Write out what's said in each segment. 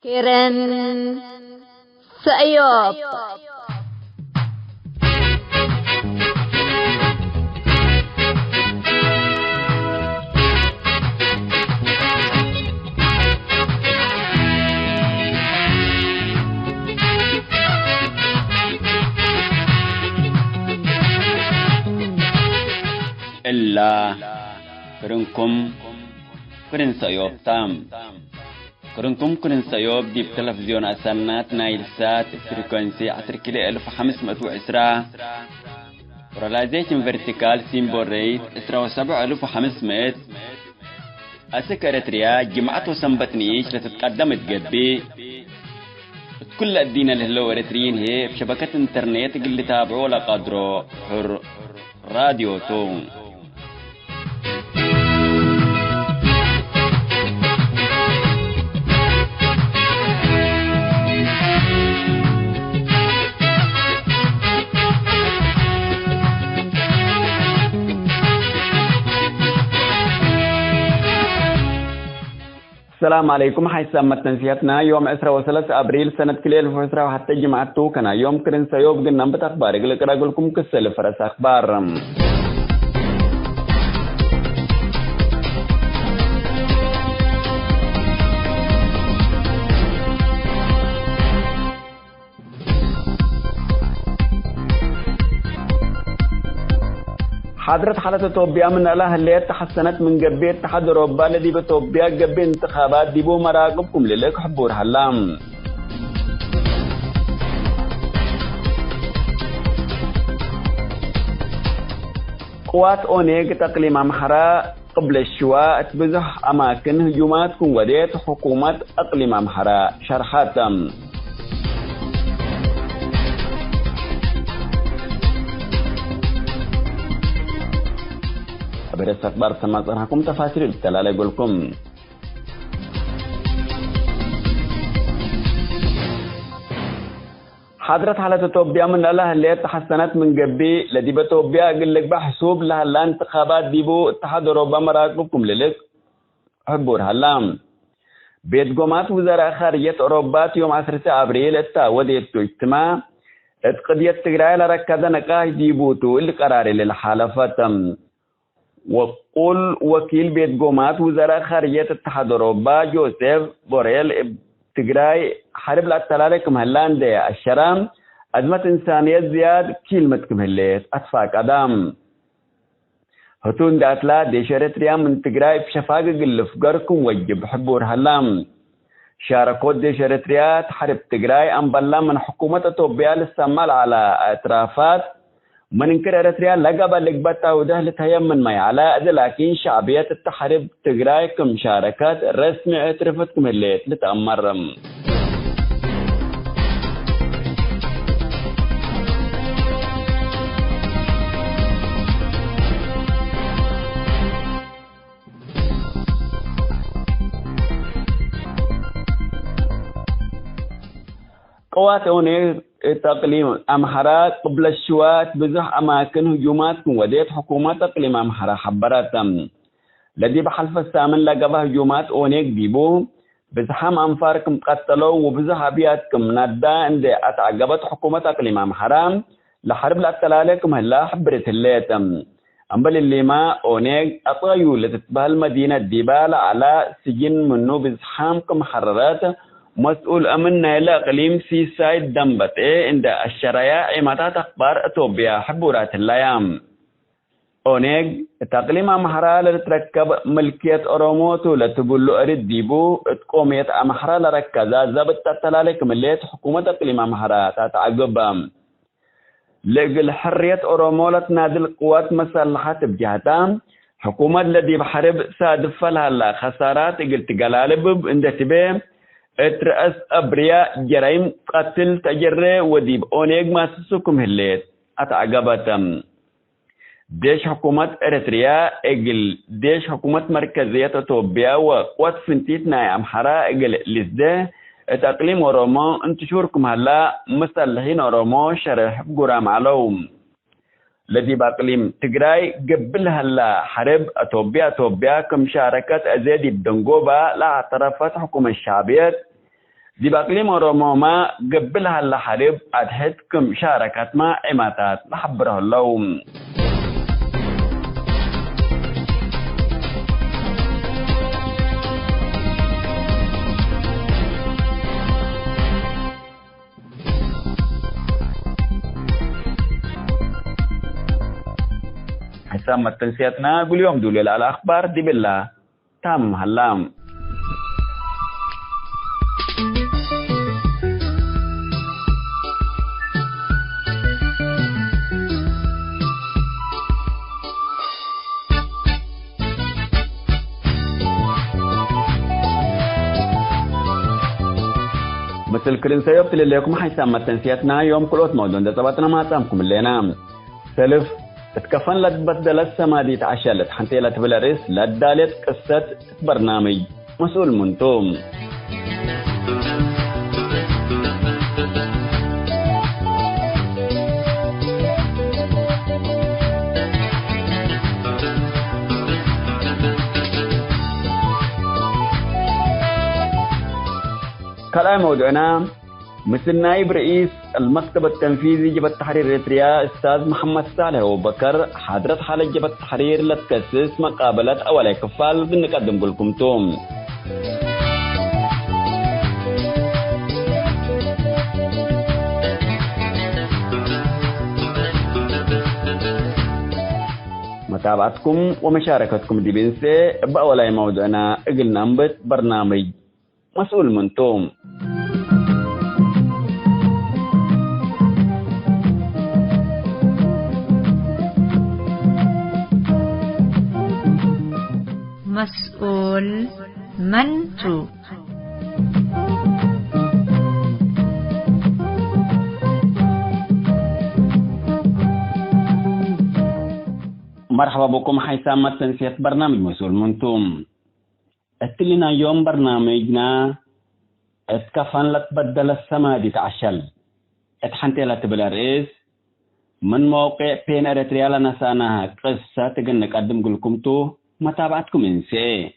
كيرن سأيوب إلا كرنكم كرن سأيوب تام كرنكم كرن سأيوب دي بتلفزيون أسنات نايل سات فريكونسي 10510 ورلازيشن فيرتيكال سيمبول ريت 17500 أسكرتريا جمعة وسنبتنيش لتتقدم تقبي كل الدين اللي هلو اريتريين هي بشبكة انترنت اللي تابعوا لقدرو حر راديو تون السلام عليكم. حيث تنسيتنا يوم 13 أبريل سنة 2010 حتى جمعتو كان يوم كرن سيوب قلنا بتخبار قل لكم كسل فرس أخبار حضرت حالة توبيا من الله اللي تحسنت من قبل اتحاد أوروبا الذي بتوبيا قبل انتخابات ديبو مراقبكم للك حبور هلام قوات أونيغ تقليم أمحرا قبل الشواء تبزح أماكن هجوماتكم وديت حكومة أقليم أمحرا شرحاتم برس أخبار سماعتكم تفاصيل التلالة يقولكم حضرت حالة توبيا من الله اللي تحسنت من قبل لدي بتوبيا قل لك بحسوب لها الانتخابات ديبو اتحاد أوروبا مراقبكم للك حبور هلام بيت قومات وزراء خارجية أوروبا يوم 10 أبريل وديت اجتماع قضية تقرأي لركض نقاش ديبوتو القرار للحالفة وقل وكيل بيت قومات وزراء خارجية اتحاد أوروبا جوزيف بوريل تقرأي حرب الاتلالك مهلان دي الشرام أزمة إنسانية زياد كلمة كمهلات أتفاق أدام هتون داتلا دي شارتريا من تقرأي بشفاق قلف قركم وجب حبور هلام شاركوت دي شارتريا حرب تقرأي أنبلا من حكومة توبيا للسمال على اعترافات من انكر اريتريا لقب لقبتا ودهلة هيمن ما يعلى لكن شعبية التحرب تقرأي كمشاركات رسمي اعترفتكم اللي لتأمرم قوات أونيغ تقليم أمحرا قبل الشوات بزح أماكن هجوماتكم وديت حكومة تقليم أمحرا حبراتم لدي بحلف السامن لقبها هجومات أونيغ ديبو بزحام أنفاركم قتلوا وبزح أبياتكم ندا عند أتعقبت حكومة تقليم أمحرا لحرب الاتلالكم هلا حبرت الليتم أمبل اللي ما أونيغ أطايو لتتبه المدينة ديبال على سجن منو بزحامكم حررات مسؤول أمنا إلى قليم سي سايد دمبت عند الشرايع إماتات أخبار أتوبيا حبورات اللايام أونيغ تقليم أمحرا لتركب ملكية أوروموتو لتبولو أريد ديبو تقومية أمحرا لركزا زبط تتلالك مليت حكومة تقليم أمحرا تتعقب لقل حرية أورومو لتنادل قوات مسلحات بجهتام حكومة الذي بحرب سادف لها خسارات قلت قلالب عند تبين اترأس أبرياء جرائم قتل تجري وديب أونيغ ما سسوكم هليت أتعقبتم ديش حكومة إريتريا إجل ديش حكومة مركزية توبيا وقوات فنتيتنا أمحرا إجل لزده تقليم أورومو انتشوركم هلا مسلحين أورومو شرح قرام علوم الذي بقليم تقراي قبل هلا حرب توبيا كمشاركة أزيدي بدنقوبة لا اعترفت حكومة الشعبيات دي بأقليم أورومو ما قبلها اللحرب أدهتكم شاركت مع عماتات لحبره اللوم حسام التنسيتنا كل يوم دولي على أخبار دي بالله تام هلام بس الكرين سيبت لكم حسام التنسيتنا يوم كل موضوع ده طبعا ما تامكم اللينا سلف اتكفن لتبدل السما دي تعشلت حنتي لتبلرس لدالت قصة برنامج مسؤول منتوم كلام موضوعنا مثل نائب رئيس المكتب التنفيذي جبهة التحرير الإريتريا أستاذ محمد صالح أبو بكر حضرت حالة جبهة التحرير لتكسس مقابلة أولي كفال بنقدم لكم توم متابعتكم ومشاركتكم دي بنسي بأولي موضوعنا قلنا نبت برنامج مسؤول منتوم مسؤول منتو مرحبا بكم حيثما تنسية برنامج مسؤول منتوم اتلنا يوم برنامجنا اتكفن لتبدل السما دي تعشل اتحنتي لتبلر إيس من موقع بين إريتريا لنسانها قصة تقنك قدم لكم تو متابعتكم انسي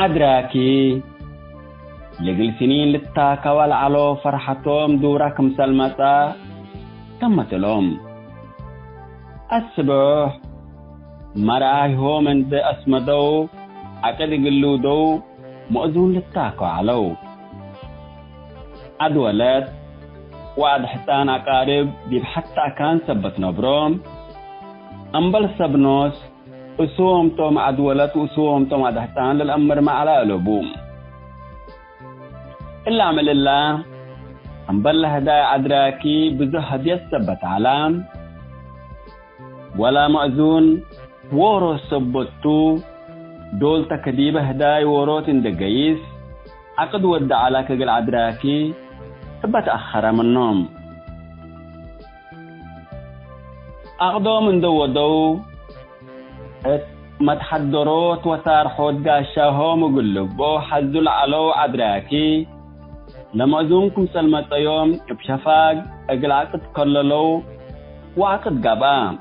أدراكي لقل سنين للتاكا والعلو فرحتهم دورا كمسال متا تمت لهم الصبح مرايهم انت اسمدو عقد قلودو مؤذون للتاكا علو أدولت وعد حتان أقارب ديب حتى كان سبت نبروم أنبل سبنوس أسوهم توم عدولت وأسوهم توم عدحتان للأمر ما على قلوبهم إلا عمل الله أنبل هدايا عدراكي بزهد يسبت علام ولا مأذون ورو سبتو دول تكديب هدايا وروت اندقايس عقد ودع على كقل عدراكي ثبت أخر منهم أخذوا من دو متحضروت وصار حود قاشاهم وقلبو حزوا العلو عدراكي لما أزومكم سلمة يوم بشفاق أقل عقد كللو وعقد قبام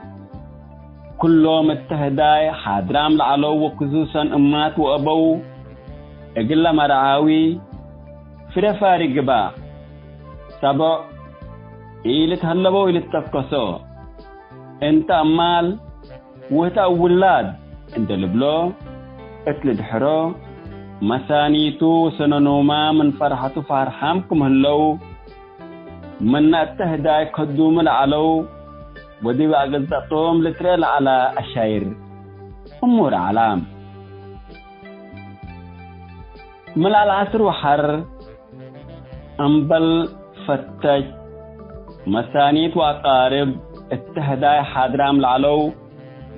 كلهم التهداي حادرام العلو وخصوصا أمات وأبو أقل مرعاوي فرفاري قبا سبع إيلة هلبو إيلة تفكسو انت أمال وهتا أولاد انت لبلو اتلد حرو مسانيتو سننوما من فرحتو فرحامكم هلو من التهداي قدوم العلو ودي بقى قزدتهم لتريل على الشاير أمور علام ملال العصر وحر أنبل فتش مسانيت وأقارب التهداي حادرام العلو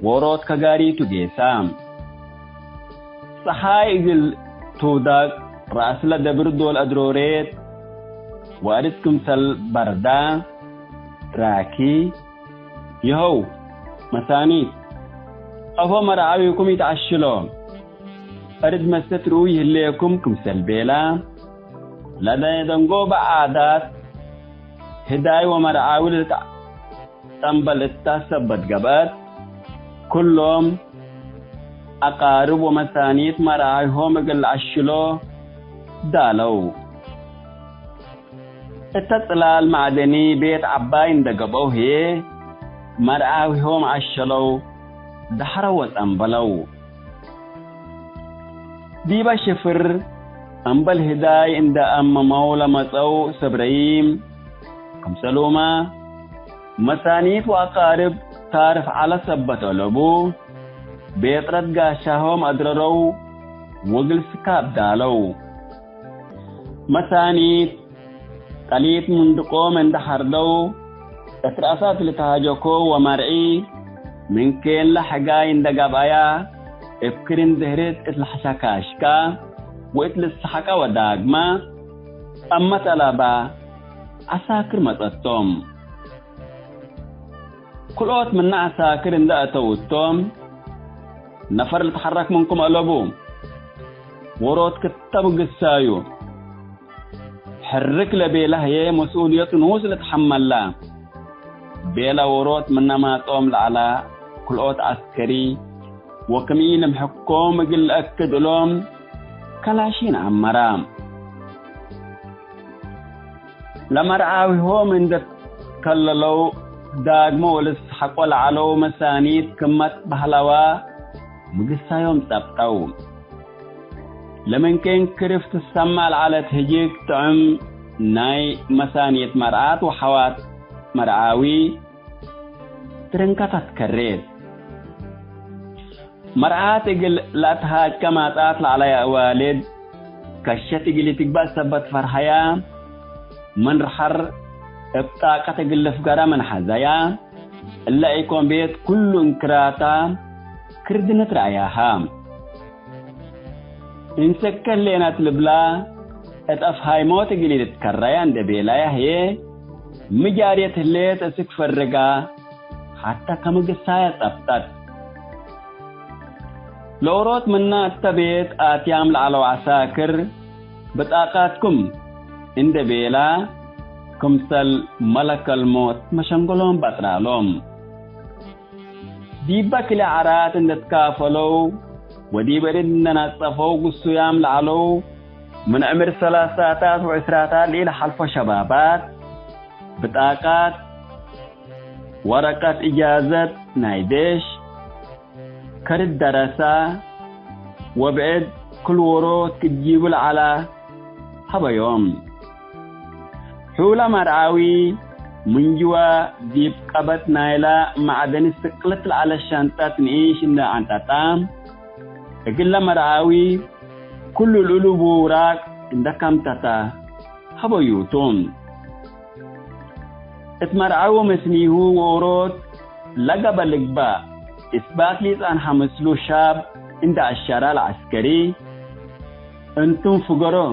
وروت كغاري تجيسام صحاي إجل توداك رأس لدبر دول أدروريت وأردكم سل بردا راكي يهو مسانيت أفو مرعاويكم يتعشلون أرد مستروي هليكم كمسل بيلا لدى يدنقو بعادات هداي ومرعاول تنبل التاسبت قبات كلهم أقارب ومسانيت مرعاهم قل عشلو دالو التطلال معدني بيت عباين دقبو هي مرعاهم عشلو دحروت أنبلو ديبا شفر أنبل هداي عند أم مولى مصو سبرايم كم سلوما مسانيت وأقارب تعرف على سبت لبو بيترد قاشاهم أدررو وقل سكاب دالو مسانيت قليت مندقو من دحردو اترأسات لتهاجوكو ومرعي من كين لحقاي اندقابايا افكرين زهرت اتلحشاكاشكا واتلسحكا وداقما أما تلابا عساكر متأتوم كل وقت منا عساكر اندا أتوتوم نفر لتحرك منكم ألبو وروت كتب قسايو حرك لبيله هي مسؤولية نوز لتحمل لا بيلا وروت منا ما توم على كل وقت عسكري وكمين محكوم قل أكد لهم كلاشين عمرام لما رعاوي هو من ذات كللو داقمو ولسحقوا العلو مسانيد كمت بحلوا مقصا يوم تبتو لمن كين كرفت السمع على تهجيك تعم ناي مسانيد مرعات وحوات مرعاوي ترنكتت كريت مرعات يقل لا تهاج كما تطلع على والد كشت يقل تقبل سبت فرحيا من رحر ابطاقة قلف قرى من حزايا إلا يكون بيت كل انكراتا كردنة رأيها إن سكر لنا تلبلا اتأفهاي موت قليل تكريان دبيلايا هي مجارية اللي تسك فرقا حتى كم قصايا تبتت لوروت منا التبيت آتيام لعلو عساكر بطاقاتكم عند بيلا كمثل ملك الموت مشنقلهم بطرالهم ديبا كلا عرات عند تكافلو وديبا ردنا نصفو قصيام لعلو من عمر 3 وعسرات إلى حلف شبابات بطاقات ورقة إجازة نايدش كرد دراسة وبعد كل وروت تجيب على هبا يوم حول مرعاوي من جوا ديب قبت نايلا معدن استقلت على الشانتات نعيش إن عنتاتام أقل مرعاوي كل الألوب وراك عندكم تتا هبا يوتون اتمرعاو مسنيه وروت لقب اللقباء إثبات لي أن حمسلو شاب عند الشارع العسكري أنتم فقروا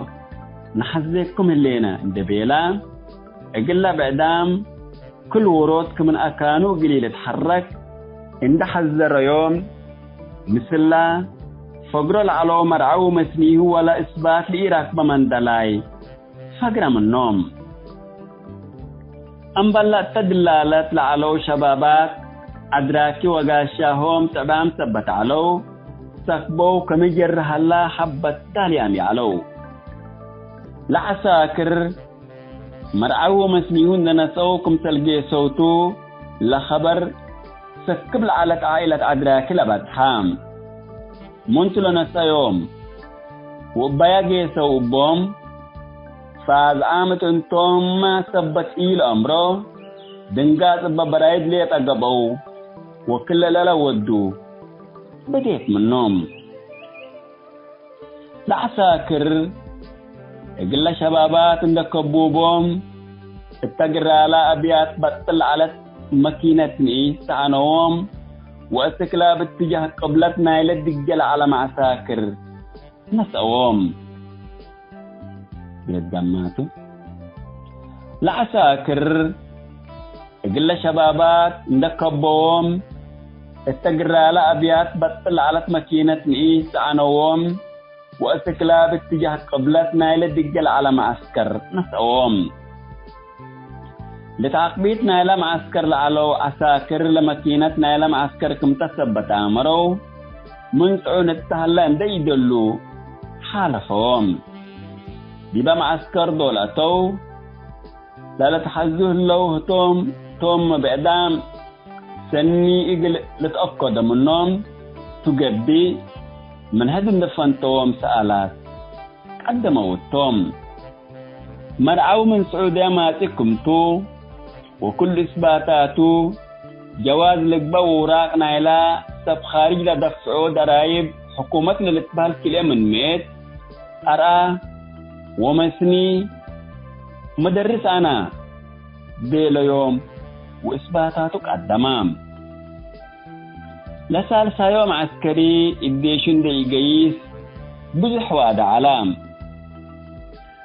نحذكم اللينا عند بيلا أقل بعدام كل وروت كمن أكانوا قليل تحرك عند حذر يوم مثل فقروا العلو مرعو مسنيه ولا إثبات لي راكب من دلاي فقر من النوم أنبلا تدلالت لعلو شبابات أدراكي وقاشاهم تعبام ثبت علو سكبو كمجر هلا حبت تاليام يعلو لعساكر مرعو مسنيون نسوكم تلقي صوتو لخبر سكب لعلك عائلة أدراكي لبتحام منتلو نسيوم وبياقي سوبهم فاز آمت انتم ما ثبت إيل أمرو دنقات ببرايد ليت أقبو وكل لا ودو بديت منهم لعساكر قل شبابات اندكبوبهم التقرى على أبيات بطل على مكينتني سعنوهم وأتكلا باتجاه قبلتنا إلى الدجال على معساكر نسأوهم يتجمعتوا لعساكر قل شبابات اندكبوهم التقرى على أبيات بطل على مكينتني سعنوهم وأتكلا باتجاه قبلتنا إلى الدجال على معسكر نسأوهم لتعقبيتنا إلى معسكر لعلو عساكر لمكينتنا إلى معسكر كم تثبت أمرو من سعون التهلان دي يدلو حالفهم بيبا معسكر دولتو لا تحزوه لو توم بإعدام سني إقل لتأكد منهم تقبي من هذا النفنتهم سألات قدموا التوم مرعو من سعودية ماتكم تو وكل إثباتاتو جواز لقبا وراقنا إلى سب خارج لدفعو درايب حكومتنا لتبال كلية من ميت أرى ومسني مدرس أنا بيلا يوم وإثباتاتو قدمام لسالسا يوم عسكري الديشن دي قيس بزح واد علام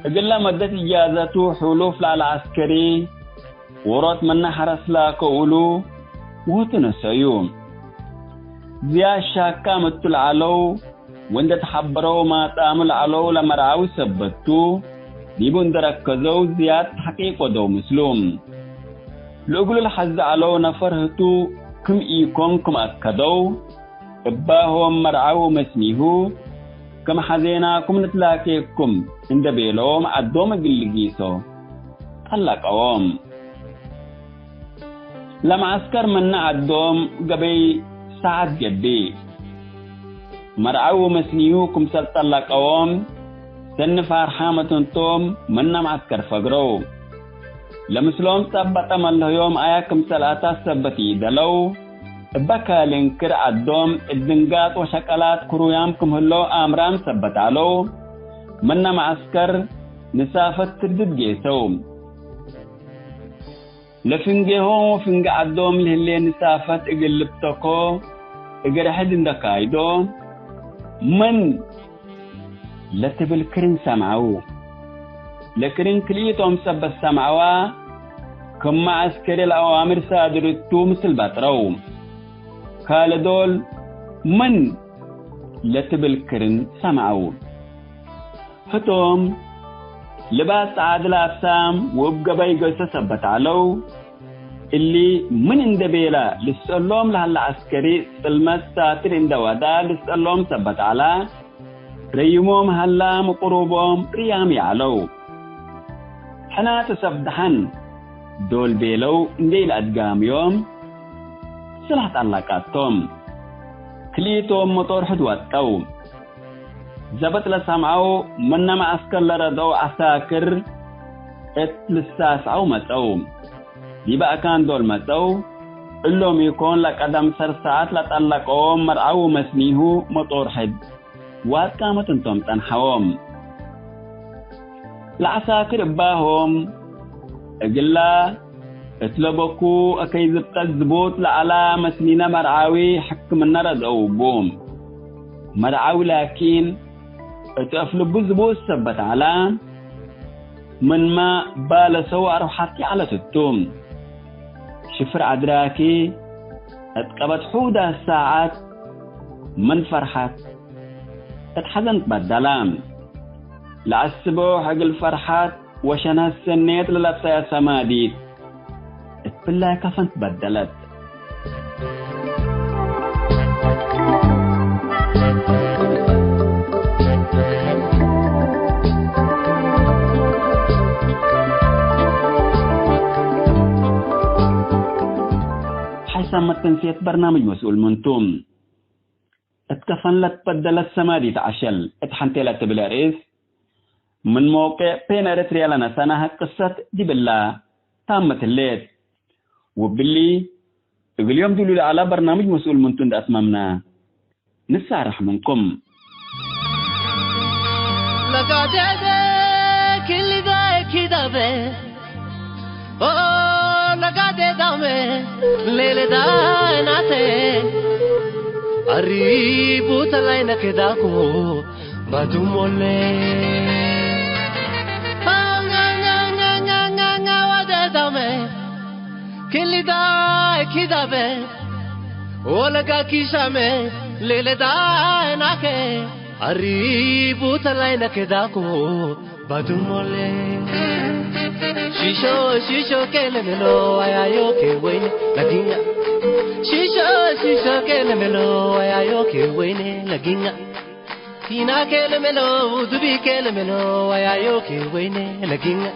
قل مدت إجازته حلوف للعسكري ورات من حرس لا كولو وتنسيوم زيا شاكا متل علو وند تحبروا ما تعمل علو لمرعو سبتو ديبون دركزو زياد حقيقة دو مسلوم لقل الحز علو نفرهتو كم إيكم كم أكدو إباهم مرعو مسميهو كم حزيناكم نتلاقيكم عند بيلوم عدوم قلقيسو طلقوهم لما عسكر من عدوم قبي ساعة جبي مرعو مسميهوكم سلطلقوهم سن فارحامة توم من معسكر فقرو لمسلوم ثبت من له يوم آياكم سلاتا ثبتي دلو بكا لنكر عدوم الدنقات وشكلات كرويامكم هلو آمرام ثبت علو من معسكر نسافة تردد جيسو لفنجيهم وفنج عدوم لهلي نسافة اقلبتكو اقرحد اندكايدو من لتبل كرين سمعو لكرين كليتهم سب السمعوا كما عسكري الأوامر سادرتو مثل بطرو قال دول من لتبل كرين سمعو فتوم لباس عادل أفسام وبقبا يقصة سبت علو اللي من اندبيلا لسألهم لهلا عسكري سلمت ساتر اندوادا لسألهم سبت على ريموم هلا مقروبهم ريام يعلو حنا تسبدحن دول بيلو نديل أدقام يوم سلحت علاقاتهم كليتهم مطور حدواتو زبط لسامعو من معسكر لردو عساكر اتلساسعو متو يبقى كان دول متو اللهم يكون لك قدم سر ساعات لتطلقوهم مرعو مسنيهو مطور حد واتكامت انتم تنحوهم العساكر باهم اقلا اتلبكو اكيد الزبوط لعلى مسنينا مرعاوي حكم النرد او بوم مرعاوي لكن اتقفلبو الزبوط ثبت على من ما بالسوا روحاتي على ستوم شفر عدراكي اتقبت حودة الساعات من فرحات اتحزنت بدلام لعسبو حق الفرحات وشنا السنيت للبسا يا سماديت اتبلا كفنت بدلت حيثما تنسيت برنامج مسؤول منتوم اتكفن لتبدلت سماديت عشل اتحنتلت بالرئيس من موقع بين أريتريا لنا سنة قصة دي بالله تامت الليل وباللي اليوم دلوا على برنامج مسؤول منتون أسمامنا نسارح منكم لقد كل ذا كذابه لقد دامه ليل داناته قريبو تلاينا كداكو بدومولي وده دامه كل ذا كذابه ولقا كيشامه ليل داناكه قريبو تلاينا كداكو بدومولي شيشو كلملو ايايو كوين لغينا شيشو كلملو ايايو كوين لغينا فينا كلملو دبي كلملو ايايو كوين لغينا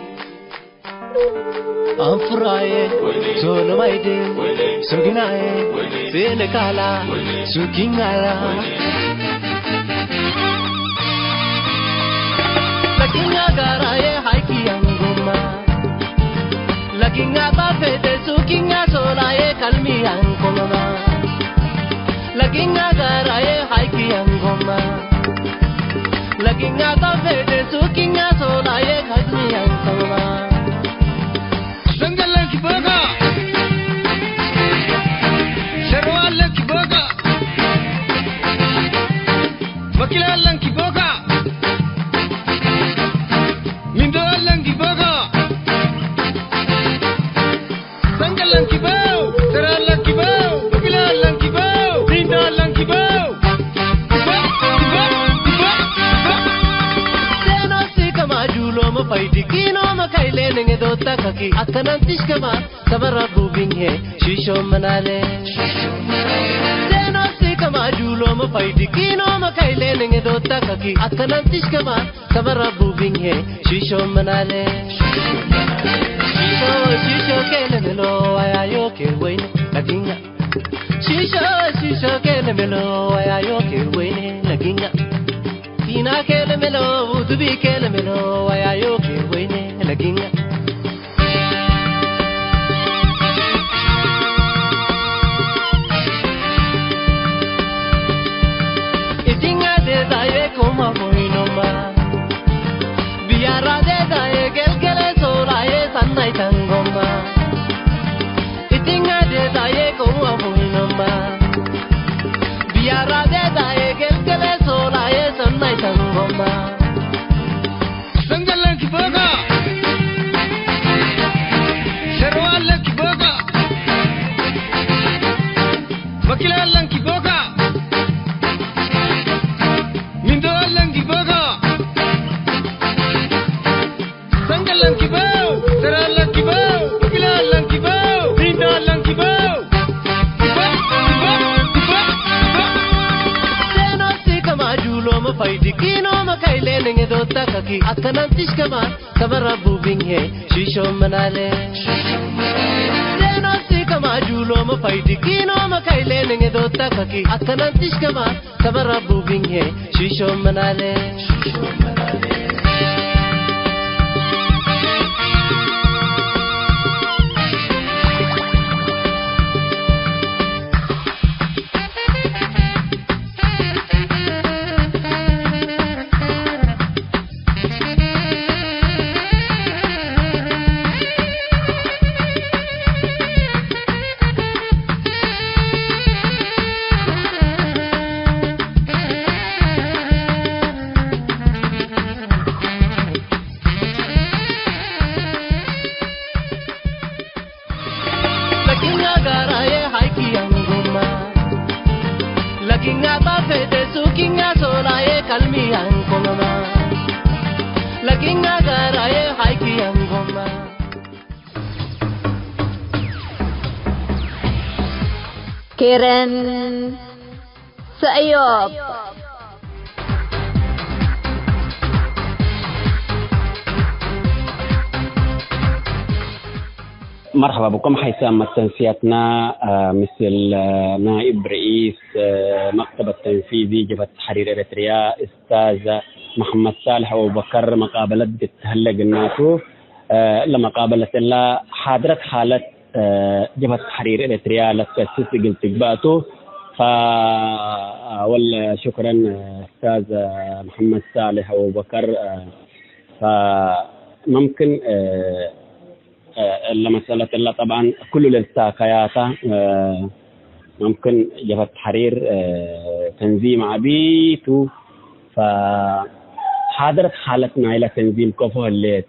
أنفراي سولو مايدي سوغناي سينكالا سوكينالا لغينا غاراي هايكي Laginga ba fete sukinga solaye kalmi angoma Laginga garaye haiki angoma Laginga ba fete sukinga solaye kalmi angoma Sangalan kiboga Sharwala kiboga Wakilalan kiboga Mindolan kiboga Lanky bow, Sarah Lanky bow, Bila Lanky bow, Rinda Lanky bow. Seno sikama julo ma paidi kino ma kaile nenge dota kaki akanantish kama sabara bubing hai shisho manale. Seno sikama julo ma paidi kino ma kaile nenge dota kaki akanantish kama sabara bubing hai shisho manale. Shisho kelemelo ayayo kewaine laginga Shisho kelemelo ayayo kewaine laginga Tina kelemelo udubi kelemelo ayayo kewaine laginga Itinga de daye koma boinoma Biara de daye gelgele solaye sanai tangoma Itinga de daye koma boinoma Biara de daye gelgele solaye sanai tangoma Sangalan kiboga Sharwala kiboga Wakilalan kiboga Mindolan kiboga Sangalan kibow, Sarah Lanky bow, Bila Lanky bow, Rinda Lanky bow. Seno sikama julo ma paidi kino ma kaile nenge dota kaki akanantish kama sabara bubing hai shisho manale. Seno sikama julo ma paidi kino ma kaile nenge dota kaki akanantish kama sabara bubing hai shisho manale. Laginga ba fete sukinga solaye kalmi angoma Laginga garaye haiki angoma Karen Sayop مرحبا بكم حيثما تنسيتنا مثل نائب رئيس مكتب التنفيذي جبهة تحرير إريتريا أستاذ محمد صالح أبو بكر مقابلة بتهلق الناتو لمقابلة الله حاضرت حالة جبهة تحرير إريتريا لتأسيس قلت باتو ولا شكرا أستاذ محمد صالح أبو بكر. فممكن مسألة إلا طبعا كل الالتقايات ممكن جبهة التحرير تنظيم عبيته فحاضرت حالتنا إلى تنظيم كفوه الليل.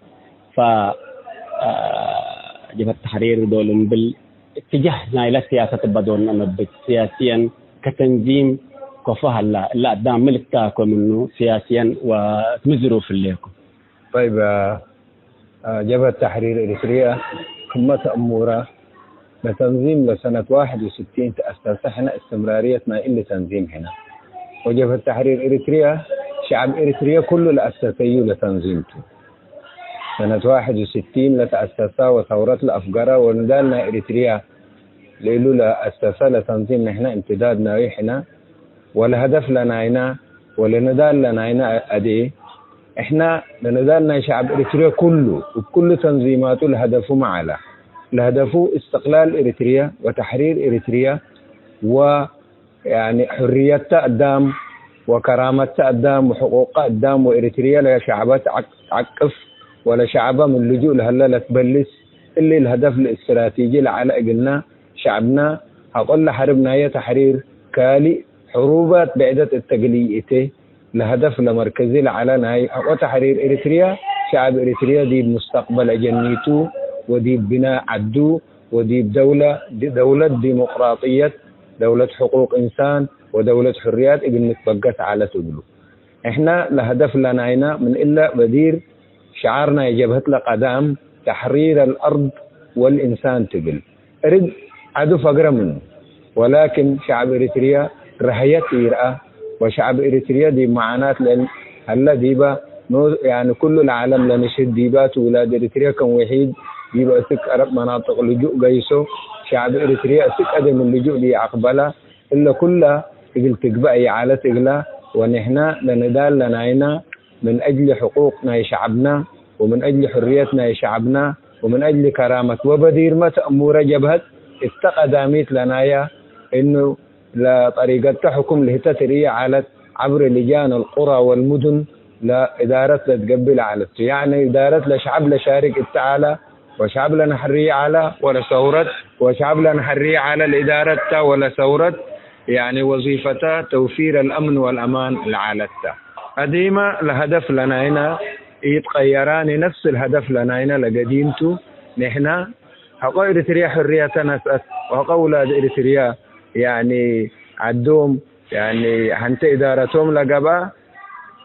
جبهة التحرير دول بالاتجاهنا إلى سياسة بدون نبت سياسيا كتنظيم كفوه لا دام ملكاكم منه سياسيا ومزروف لكم. طيب جبهة التحرير إريتريا قمة أمورة لتنظيم لسنة 61 تأسس احنا استمراريتنا إلا تنظيم هنا. وجبهة التحرير إريتريا شعب إريتريا كله لأسسيه لتنظيمته. سنة 61 لتأسسها وثورات الأفقرة وندالنا إريتريا ليلو لأسسها لتنظيم نحن امتدادنا ريحنا والهدف لنا هنا ولندال لنا هنا أدي احنا لندالنا شعب إريتريا كله وكل تنظيماته لهدفه معنا لهدفه استقلال إريتريا وتحرير إريتريا ويعني حرية الدم وكرامة الدم وحقوق الدم وإريتريا لا شعبات عقف ولا شعبة من اللجوء لهلا لا تبلس اللي الهدف الاستراتيجي لعلى قلنا شعبنا هقول حربنا هي تحرير كالي حروبات بعدة التقليئته لهدف لمركزي لعلى نهاية وتحرير إريتريا شعب إريتريا دي مستقبل أجنيته ودي بناء عدو ودي دولة ديمقراطية دولة حقوق إنسان ودولة حريات إبن نتبقت على تقلو. إحنا لهدف لنا هنا من إلا بدير شعارنا يجبهت لقدام تحرير الأرض والإنسان تقل أرد عدو فقر منه ولكن شعب إريتريا رهيت إيرأة وشعب إريتريا دي معاناة لأن هلا ديبا يعني كل العالم لنشهد ديبات ولاد إريتريا كان وحيد ديبا سك أرب مناطق لجوء قيسو شعب إريتريا سك أدم اللجوء دي أقبله إلا كلها تقل تقبأي على تقلا ونحنا لندال لناينا من أجل حقوقنا شعبنا ومن أجل حريتنا شعبنا ومن أجل كرامة وبدير ما تأمور جبهت استقداميت لنايا إنه لطريقة تحكم الهتاترية على عبر لجان القرى والمدن لإدارة لتقبل على يعني إدارة لشعب لشارك التعالى وشعب لنا حرية على ولا ثورة وشعب لنا حرية على الإدارة ولا ثورة يعني وظيفتها توفير الأمن والأمان لعالتها. قديمة الهدف لنا هنا يتغيران نفس الهدف لنا هنا لقديمته نحن حقوق إريتريا حرية نسأت وحقوق أولاد إريتريا يعني عدوم يعني حنت إدارتهم لقبا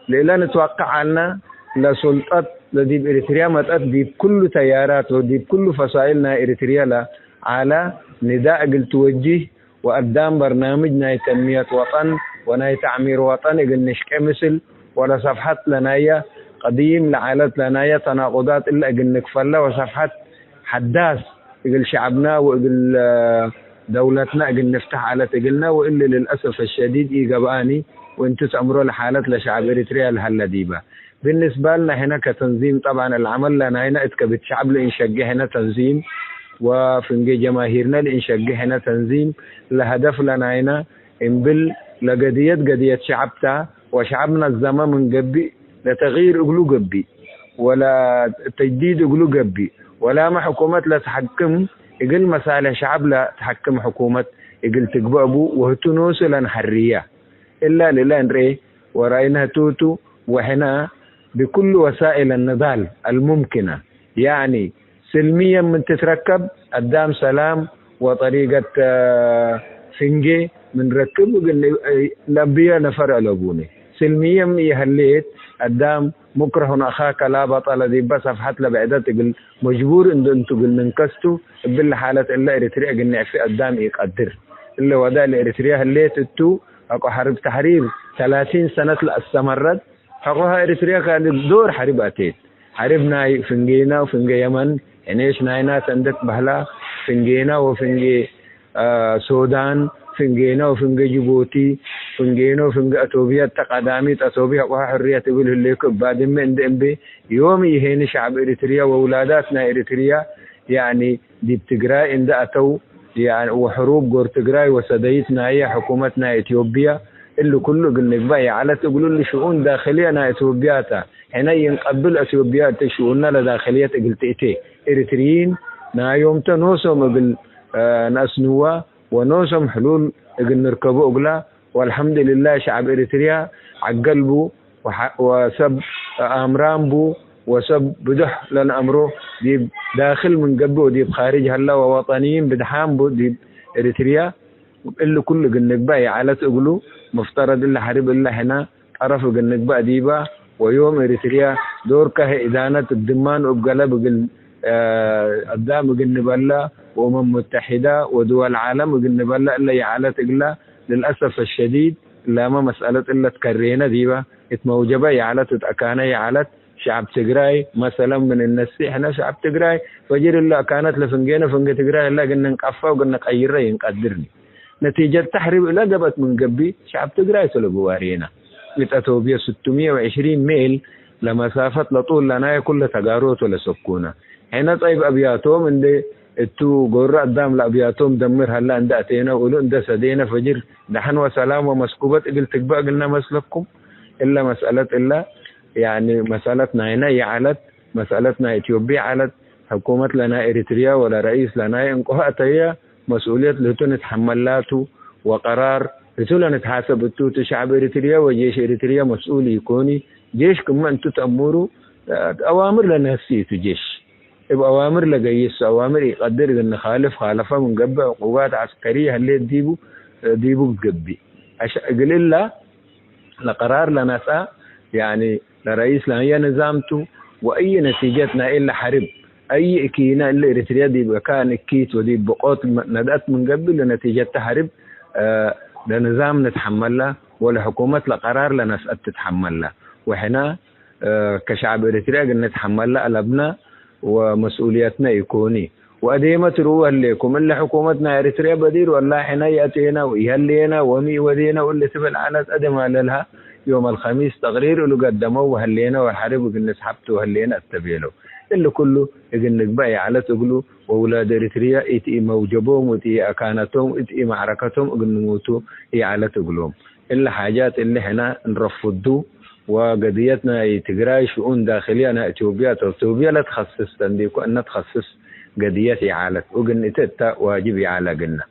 لإلا نتوقع لنا لسلطات لديب إريتريا ما تأدي بكل تيارات وديب كل فصائلنا إريتريا على نداء قل توجه وقدام برنامجنا تنمية وطن وناي تعمير وطن قل نشكي مثل ولا صفحات لنايا قديم لعالات لنايا تناقضات إلا قل نكفلها وصفحات حداث قل شعبنا وقل دولتنا قل نفتح على تقلنا وإلا للأسف الشديد إيقاباني وانتو تأمروا لحالات لشعب إريتريا لهلا ديبا. بالنسبة لنا هنا كتنظيم طبعا العمل لنا هنا اتكبت شعب لإنشاقه هنا تنظيم وفنجي جماهيرنا لإنشاقه هنا تنظيم لهدف لنا هنا انبل قدية شعبتا وشعبنا الزمان من قبي لتغيير اقلو قبي ولا تجديد اقلو قبي ولا ما حكومة لا تحكم اقل مسالة شعب لا تحكم حكومة اقل تقبأبو وهتنوس لن حرية إلا للان رأي ورأينا توتو وحنا بكل وسائل النضال الممكنة يعني سلميا من تتركب قدام سلام وطريقة فنجي من ركب لبيا نفر لبوني سلميا يهليت قدام مكره أخاك لا بطل دي بس صفحات لبعدات قل مجبور انتو قل ننكستو بالحالة إلا إريتريا قل نعفي قدام يقدر إلا ودا الإريتريا هليت التو أكو حرب تحرير 30 سنة استمرت حقوها إريتريا كانت دور حرباتين حربنا فنجينا وفنجي يمن إنيش ناينا تندك بهلا فنجينا وفنجي سودان فنجينا وفنجي جيبوتي فنجينا وفنجي أتوبيا تقدامي أتوبيا حقوها حرية تقول الليك بعد من دمبي يوم يهين شعب إريتريا وولاداتنا إريتريا يعني دي بتقرأ إن أتو يعني وحروب غورتجراي وسديتنا هي حكومتنا إثيوبيا اللي كله قلنا بقى على تقولوا لي شؤون داخلية أنا إثيوبياتا هنا ينقبل إثيوبيات شؤوننا لداخلية قلت إتي إريتريين نا يوم تنوسم قل ناس نوا ونوسم حلول قل نركبوا قلا والحمد لله شعب إريتريا عقلبو وسب أمران بو وسب بدح لن أمره دي داخل من قبو دي خارج هلا ووطنيين بدحام بو دي إريتريا اللي كل قلنك بقى على تقولوا مفترض إلا حرب إلا هنا عرفوا قلنك بقى ديبا ويوم إريتريا دور كه إدانة الدمان وبقلب قل قدام قلنب الله وأمم متحدة ودول العالم قلنب الله إلا يعالة إلا للأسف الشديد لا ما مسألة إلا تكرينا ديبا اتموجبة يعالة تتأكانا يعالة شعب تجراي مثلا من الناس احنا شعب تجراي فجر الله كانت لفنجينا فنجة تجراي الله قلنا نقفا وقلنا قيرة ينقدرني نتيجة تحريب لا جبت من قبي شعب تجراي سلقوا وارينا لتأتوبيا 620 ميل لمسافة لطول لنا كل تجاروت ولا سكونة هنا طيب أبياتهم إن التو جرة قدام لأبياتهم دمر هلا عند أتينا وقولوا عند سدينا فجر دحن وسلام ومسكوبات قلت بقى قلنا مسلككم إلا مسألة إلا يعني مسألتنا هنا يعلت مسألتنا إثيوبيا علت حكومة لنا إريتريا ولا رئيس لنا إنقهات هي مسؤولية لتو نتحملاته وقرار لتو نتحاسب التو شعب إريتريا وجيش إريتريا مسؤول يكوني جيش كما أنتو تأمروا أوامر لنفسية جيش يبقى أوامر لجيش أوامر يقدر إن خالفة من قبل قوات عسكرية اللي ديبو بقبي قل الله لقرار لنساء يعني لرئيس لهي نظامته وأي نتيجتنا إلا حرب أي إكينا إلا إريتريا دي كان إكيت ودي بقوت ندأت من قبل لنتيجة حرب لنظام نتحملها ولا حكومة لقرار لنسأت تتحملها وحنا كشعب إريتريا نتحملها ألبنا ومسؤوليتنا يكوني وأديما تروه لكم إلا حكومتنا إريتريا بدير والله حنا يأتينا ويهلينا ومي ودينا واللي تبع العنات أدما لها يوم الخميس تقرير اللي قدموه وهلينا والحرب وقلنا سحبته وهلينا التبيلو اللي كله يقلنك بقى على تقولوا وأولاد إريتريا إتي موجبهم وإتي أكانتهم إتي معركتهم قلنا موتوا إي على تقولهم إلا حاجات اللي هنا نرفضوا وقضيتنا تجراي شؤون داخلية أنا إثيوبيا لا تخصص تنديكو أن تخصص قضية إعالة وقلنا تتا واجب إعالة قلنا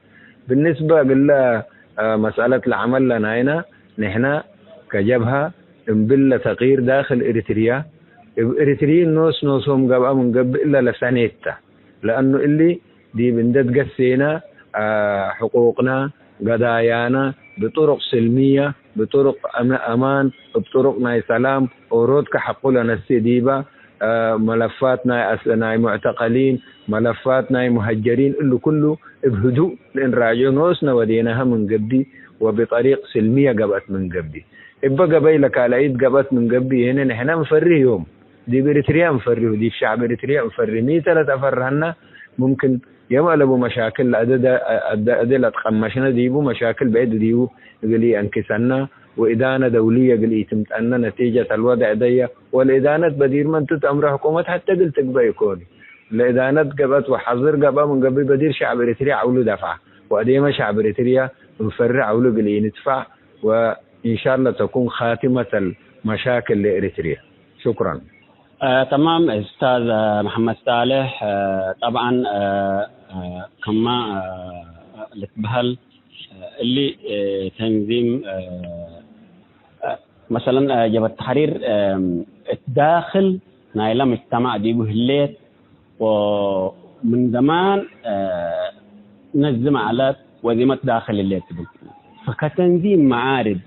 بالنسبة قلنا مسألة العمل لنا هنا نحن كجبهة نبل تغيير داخل إريتريا إريتريين نوسهم قبل من قبل إلا لسنيتا لأنه اللي دي بندد قسينا حقوقنا قضايانا بطرق سلمية بطرق أمان بطرق سلام ورود كحقوا لنا السديبة ملفاتنا معتقلين ملفاتنا مهجرين اللي كله بهدوء لأن راجعوا نوسنا وديناها من قبدي وبطريق سلمية قبت من قبدي إبقى قبيلك على عيد قبت من قبدي هنا نحن مفريه يوم دي بإريتريا مفريه ودي في شعب إريتريا مفريه ميتة تفرهنا ممكن يمقلبوا مشاكل أدلة تقمشنا ديبو مشاكل بعيد ديبو يقولي أنكسنا وإدانة دولية قلي تمتأنا نتيجة الوضع دي والإدانة بدير من تتأمر حكومة حتى قلت بقى يكوني الإدانة قبت وحظر قبا من قبل بدير شعب إريتريا عولو دفع وأديما شعب إريتريا مفرع عولو قلي ندفع وإن شاء الله تكون خاتمة المشاكل لإريتريا. شكرا. تمام أستاذ محمد صالح. طبعا كما لتبهل اللي تنظيم مثلا جبهة التحرير الداخل نايلا مجتمع دي بهليت ومن زمان نجزم على وزيمة داخل الليل فكتنظيم معارض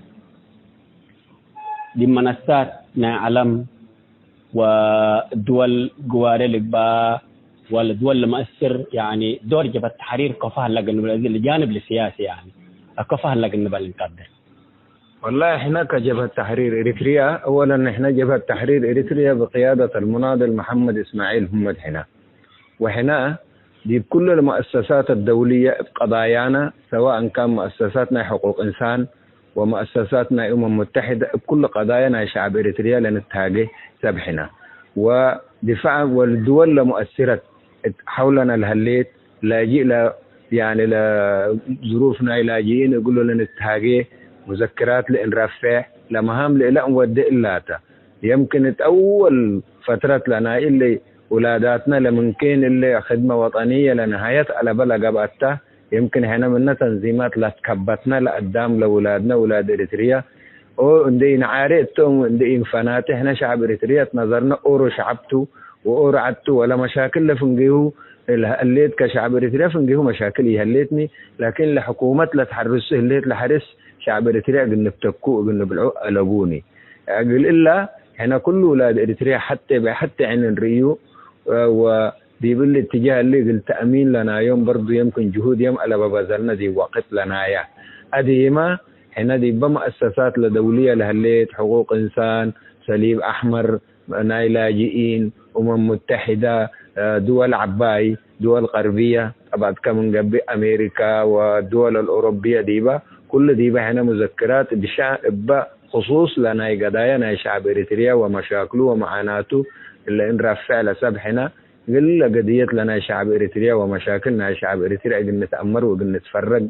لمنصات نعلم ودول جوار الإقبال والدول المؤثر يعني دور جبهة التحرير كفاها لقى الجانب السياسي يعني كفاها لقى النقدر. والله احنا كجبهة تحرير إريتريا أولا احنا جبهة تحرير إريتريا بقيادة المناضل محمد إسماعيل همد هنا وهنا دي بكل المؤسسات الدولية بقضايانا سواء كان مؤسساتنا حقوق إنسان ومؤسساتنا متحدة بكل قضايانا شعب إريتريا لنتهاجه سبحنا ودفاع والدول مؤثرة حولنا الهليت لاجئ يعني لظروفنا علاجيين يقولوا لنا نتهاجي مذكرات للرفع لمهام لا نودي إلاتا يمكن أول فترة لنا اللي ولاداتنا لممكن اللي خدمة وطنية لنهاية على بلغ قبعتها يمكن هنا منا تنظيمات لتكبتنا لقدام لأولادنا أولاد إريتريا وندي نعارضتهم وندي إنفانات هنا شعب إريتريا نظرنا أورو شعبتو وأورو عدتو ولا مشاكل لفنجيهو الليت كشعب إريتريا فنجيهو مشاكل يهليتني لكن لحكومة لا تحرسه الليت لحرس شعب إريتريا قلنا بتكو قلنا بالعق ألبوني أقول إلا هنا كل أولاد إريتريا حتى عن الريو ودي بالاتجاه اللي قلت تأمين لنا يوم برضو يمكن جهود يوم على ببذلنا دي وقت لنا يا أديما هنا دي بمؤسسات لدولية لهليت حقوق إنسان صليب أحمر لاجئين متحدة دول عباي دول غربية أبعد كمن قبل أمريكا والدول الأوروبية ديبا كل ديبا هنا مذكرات خصوص لنا قضايا شعب إريتريا ومشاكله ومعاناته اللي إن رفع لسبحنا قل قضية لنا شعب إريتريا ومشاكلنا شعب إريتريا قل نتأمر وقل نتفرق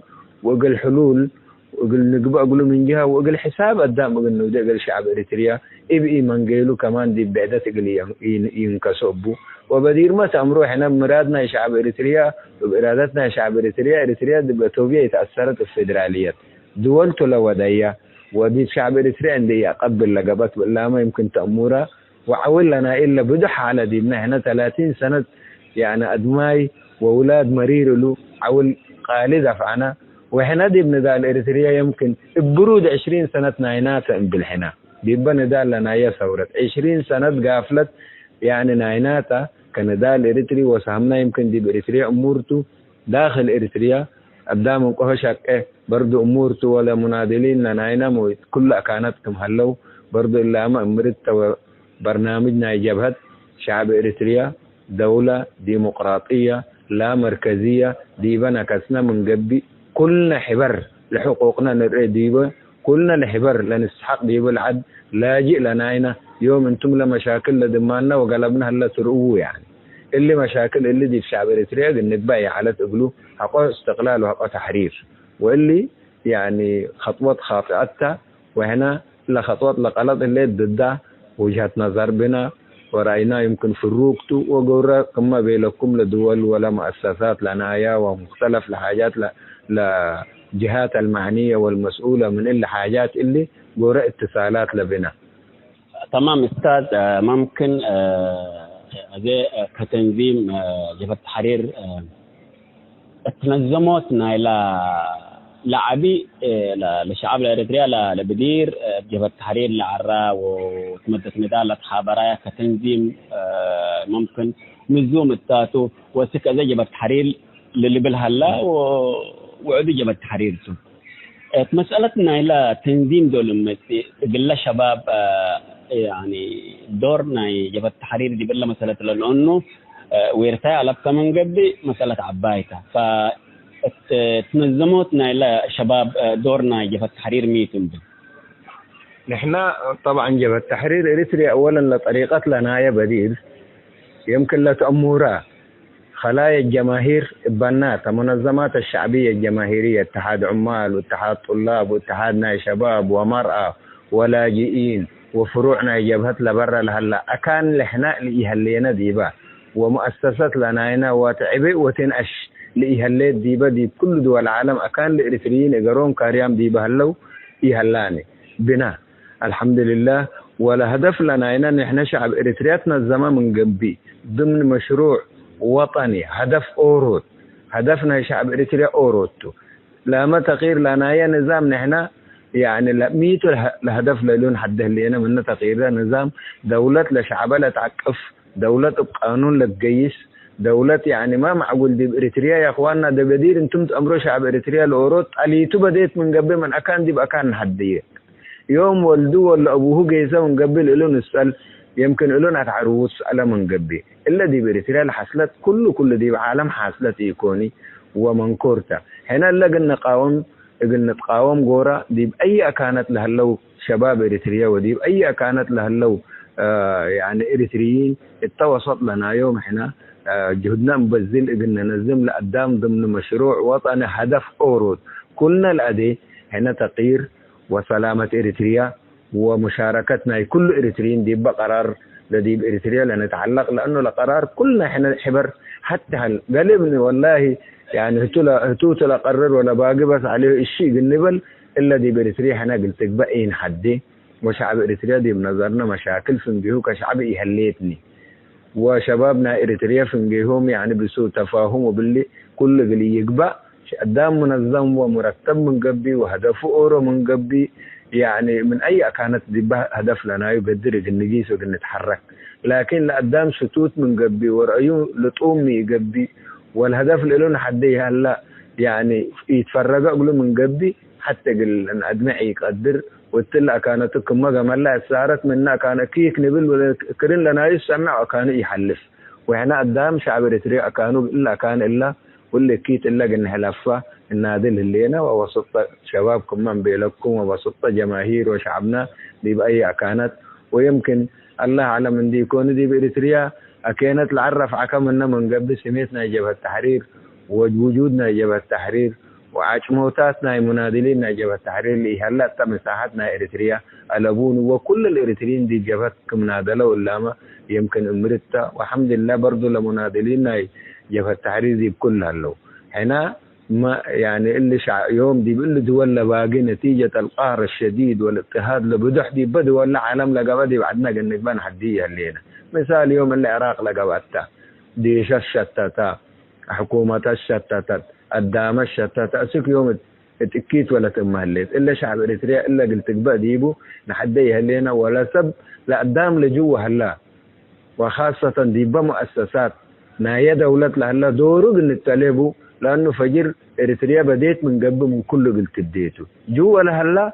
وقل حلول وقل نقبأ قلوا من جهة وقل حساب قدام وقل نودع قل شعب إريتريا إبئي من قيلوا كمان دي بعدة قل ينكسبوا وبدير ما تأمروا إحنا مرادنا شعب إريتريا وبإرادتنا شعب إريتريا دي بتوبية يتأثرت الفيدرالية دولته لودية ودي شعب إريتريا عندي أقبل لقبات ولا ما يمكن تأمورها وعول لنا إلا بدح على ديبنا هنا 30 سنة يعني أدماي وأولاد مرير له عول قالدة فعنا وإحنا ديبنا ذا الإريتريا يمكن برود 20 سنة ناينات بالحنا ديبنا ذا لنا يا ثورة 20 سنة قافلت يعني نايناتا كان ذا الإريتري وسهمنا يمكن ديب إريتريا أمورته داخل إريتريا قدام قهشك برضو أمورته ولا منادلين لناينا كل أكانتكم هلو برضو إلا ما أمرت برنامجنا جبهة شعب إريتريا دولة ديمقراطية لا مركزية ديبنا كسنا من قبي كلنا حبر لحقوقنا نرأي ديبا كلنا نحبر لنستحق ديبا العد لاجئ لناينا يوم انتم لمشاكل لدماننا وقلبنا هلا ترؤوه يعني اللي مشاكل اللي دي في شعب إريتريا قد نتبايع على تقلوه حقه استقلال وحقه تحرير واللي يعني خطوات خاطئتها وهنا لخطوات لغلط اللي ضدها وجهة نظر بنا ورأينا يمكن في الروكتو وقورا كما بيلكم لدول ولا مؤسسات لنايا ومختلف لحاجات لجهات المعنية والمسؤولة من اللي حاجات اللي قورا اتصالات لبنا. تمام أستاذ ممكن كتنظيم جبهة التحرير تنظمتنا إلى لعبي لشعب الإريتريا لبدير جبهة التحرير لعرا وتمدت ندالة حابرايا كتنظيم ممكن نزوم التاتو وسكة زي جبهة التحرير اللي بالهلا وعدي جبهة التحرير سو مسألتنا إلى تنظيم دول قلة شباب يعني دورنا جبهة التحرير دي بالله مسألة لأنه ويرتاع على كمان قبل مسألة عبايتها تنظمتنا إلى شباب دورنا جبهة التحرير ميتم نحن طبعا جبهة التحرير إريتريا أولا لطريقة لنا بديل يمكن لا تأمورها خلايا الجماهير بنات منظمات الشعبية الجماهيرية اتحاد عمال واتحاد طلاب واتحاد ناي شباب ومرأة ولاجئين وفروعنا جبهة لبرا لهلا أكان لحنا لإهلينا ديبا ومؤسسات لنا هنا وتعبئ وتنأش لإهليت ديبا دي كل دول العالم أكان لإريتريين إقرون كاريام ديبا هلو إهلاني بنا الحمد لله ولا هدف لنا هنا نحن شعب إريتريا تنظم من قبي ضمن مشروع وطني هدف أوروت هدفنا شعب إريتريا أوروتو لا ما تغيير لنا هي نظام نحن يعني ميتو الهدف للون حده اللي أنا من تغيير نظام دولة لشعبها لا تعقف دولة بقانون لا تقيس دولة يعني ما معقول دي إريتريا يا إخواننا ده بدير أنتم تأمروا شعب إريتريا الأوروت عليتو بديت من قبل من أكان دي بأكان حدية يوم ولدو ولا أبوه جيسا من قبل إلون السؤال يمكن إلون أتعروس على من قبل إلا دي إريتريا الحصلت كل دي بعالم حصلت يكوني ومنكورتا هنا اللي قلنا تقاوم قورا دي بأي أكانت لهلو شباب إريتريا ودي بأي أكانت لهلو يعني إريتريين اتوسط لنا يوم إحنا جهدنا مبذل قلنا نزم لقدام ضمن مشروع وطني هدف أورود كلنا الأدي هنا تغيير وسلامة إريتريا ومشاركتنا كل إريتريين دي بقرار الذي بإريتريا لنتعلق لأنه القرار كلنا إحنا حبر حتى قلبني والله يعني هتوت لا قرر ولا باقي بس عليه الشيء النبل إلا دي بإريتريا إحنا قلت بقين حدي وشعب إريتريا دي بنظرنا مشاكل فنجيه كشعب يهليتني وشبابنا إريتريا فنجيهم يعني بسوء تفاهم وباللي كل قلي يقبع قدام منظم ومرتب من قبي وهدفه أورو من قبي يعني من أي كانت دي هدف لنا يقدر نقيس ونتحرك لكن لقدام شتوت من قبي ورأيو لطومي قبي والهدف اللي لنا حديه هلا يعني يتفرق أقوله من قبي حتى قل أن أدمعي يقدر وتلا كانت كم ملا سارت منا كان كيك نبل ولا كرين لنا يسمع وكان يحلف وإحنا قدام شعب إريتريا كانوا إلا كان إلا واللي كيت إلا جن هلفة النادل اللينا ووسط شباب كمان بيلكم ووسط جماهير وشعبنا دي بأي كانت ويمكن الله على من دي يكون دي بإريتريا أكانت العرف عكمنا من قبل سميتنا جبهة التحرير ووجودنا جبهة التحرير وعشموتاتنا منادلين جبهة التحرير اللي هلا مساحتنا إريتريا ألبون وكل الإريتريين دي جبهة منادلة ولا يمكن أمرتها والحمد لله برضو لمنادلين جبهة التحرير دي بكل هلو هنا ما يعني اللي يوم دي بيقول دول باقي نتيجة القهر الشديد والاضطهاد لبدح دي بدو ولا عالم لقبدي بعدنا جنبان حدية اللينا مثال يوم اللي العراق لقبتها ديش الشتتا حكومة الشتتت قدام الشتات أسيك يوم اتكيت ولا تمهلت إلا شعب إريتريا إلا قلت بقى ديبو نحدي هلينا ولا سب لقدام لجوه هلا وخاصة ديبا مؤسسات نايا دولة لهلا دورو قلت تليبو لأنه فجر إريتريا بديت من قبل من كل قلت بديته جوا لهلا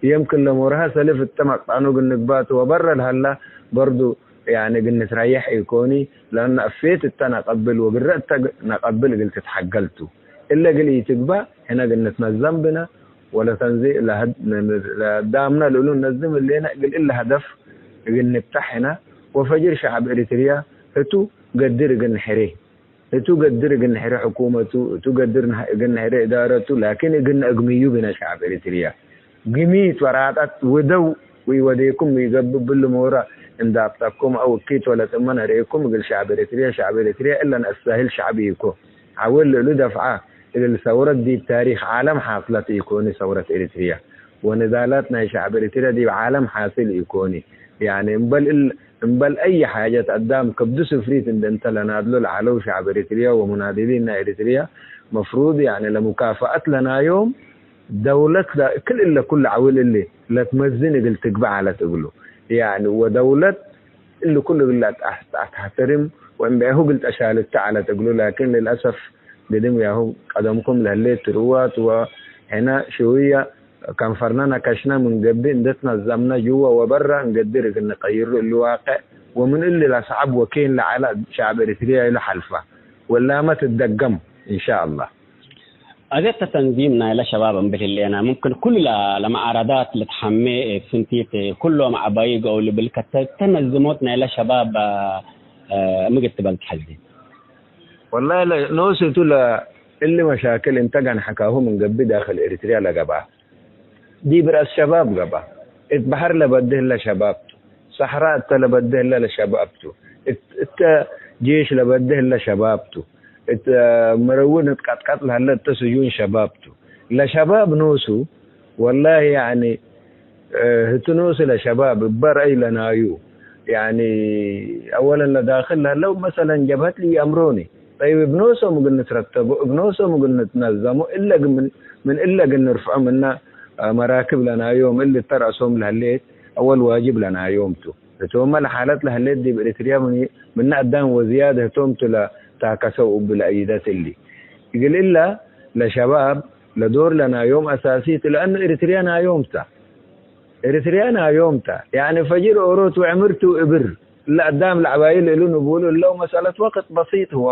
يمكن لمورها سلف التمق أنو قلت بات وبرا لهلا برضو يعني قلت ريح يكوني لأن أفيت التنا قبل وقرأت نقبل قلت تحقلته إلا قلي تقبع هنا قلنا نتنظم بنا ولا تنزي دامنا لولو ننظم اللي هنا قل إلا هدف قلنا نفتحنا وفجر شعب إريتريا هتو قدر قلنا حريه هتو قدر قلنا حريه حكومته هتو قدر قلنا حريه إدارته لكن قلنا أقميو بنا شعب إريتريا قميت وراتت ودو ويوديكم ويقبب بالمورا إن دابتكم أو كيت ولا تمنى رأيكم قل شعب إريتريا إلا نستاهل شعبيكم حاول له دفعه إلى الثورة دي بتاريخ عالم حاصلت يكوني ثورة إريتريا ونزالاتنا شعب إريتريا دي عالم حاصل يكوني يعني مبل أي حاجة قدام كبدو سفريت إن أنت لنادلو العلو شعب إريتريا ومنادلين إريتريا مفروض يعني لمكافأة لنا يوم دولة كل إلا كل عويل اللي لا تمزني قلت تقبع على تقوله يعني ودولة اللي كله بالله تحترم وإن بيهو قلت أشالت على تقوله لكن للأسف قدم ياهو قدمكم لهليت تروات وهنا شوية كان فرنانا كشنا من قبل اندتنا الزمنا جوا وبرا نقدر ان نغير الواقع ومن اللي لصعب وكين لعلى شعب إريتريا إلى حلفة ولا ما تتدقم إن شاء الله. أذيت تنظيمنا إلى شباب اللي أنا ممكن كل لما عرضات لتحمي سنتيت كله مع بايق أو اللي بالكتاب تنظمتنا إلى شباب مقتبل التحدي. والله لا نوصلت له اللي مشاكل انتقن حكاه من قبل داخل إريتريا لقبا دي برأس شباب قبا البحر لبده إلا شبابته صحراء لبده إلا شبابته جيش لبده إلا شبابته مرون قطقط لهلا تسجون شبابته لا شباب نوسو والله يعني هتنوس لشباب برأي لنايو يعني أولا لداخل لو مثلا جبهت لي أمروني طيب بنوسهم قلنا نترتبوا بنوسهم قلنا نتنظموا إلا من إلا قلنا نرفعوا منا مراكب لنا يوم اللي ترأسهم لهالليت أول واجب لنا يومتو توم الحالات لهالليت دي بإريتريا من قدام وزيادة تومتو لا تعكسوا بالأيدات اللي يقول إلا لشباب لدور لنا يوم أساسي لأن إريتريانا يومتا يعني فجر أوروت وعمرتوا إبر اللي قدام العبايل اللي نقولوا لو مسألة وقت بسيط هو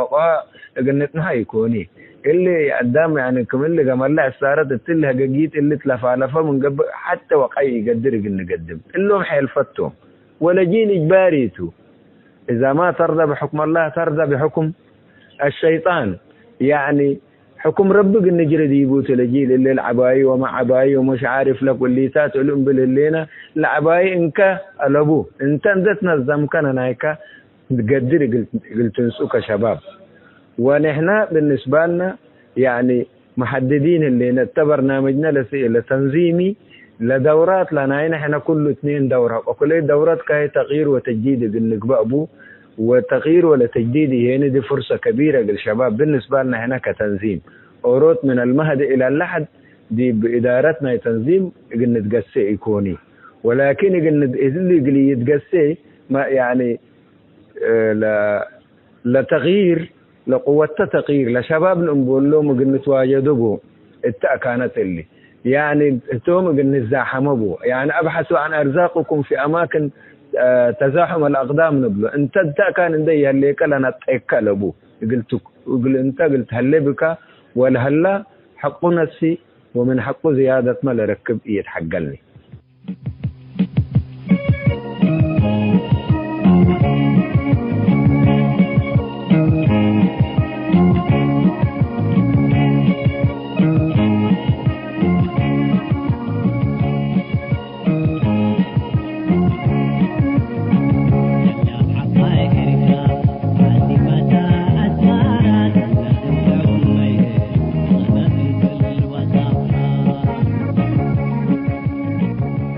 قلتنا يكوني اللي قدام يعني كم اللي قمر لا صارت تلها جيت اللي تلفالفة من قبل حتى وقعي يقدر نقدم اللهم حيلفتهم ولا جيل إجباريته. إذا ما ترضى بحكم الله ترضى بحكم الشيطان. يعني حكم ربك النجرة دي يبوت لجيل اللي العباي وما عباي ومش عارف لك واللي تاتلون باللينا العباي إنك ألبو انت اندت نظم كان نايكا تقدر قلت نسوك شباب. ونحن بالنسبة لنا يعني محددين اللي نتبر برنامجنا لتنظيمي لدورات لنا نحن كل 2 دورة وكل دورات كاي تغيير وتجديد بالنقبة وتغيير ولا تجديد هنا دي فرصة كبيرة للشباب بالنسبة لنا هنا كتنظيم. أوروت من المهد إلى اللحد دي بإدارتنا تنظيم نتقسي يكوني ولكن اللي يتقسي ما يعني لتغيير لقوة تغيير لشباب نقول لهم نتواجدوا التأكانات اللي يعني توم نزاحموا بو يعني أبحثوا عن أرزاقكم في أماكن تزاحم الأقدام نبلو انت كان ندي اللي كلنا تأكلبو قلت هل بك ولا هلا حق نفسي ومن حقه زيادة ما لركب يتحقلني.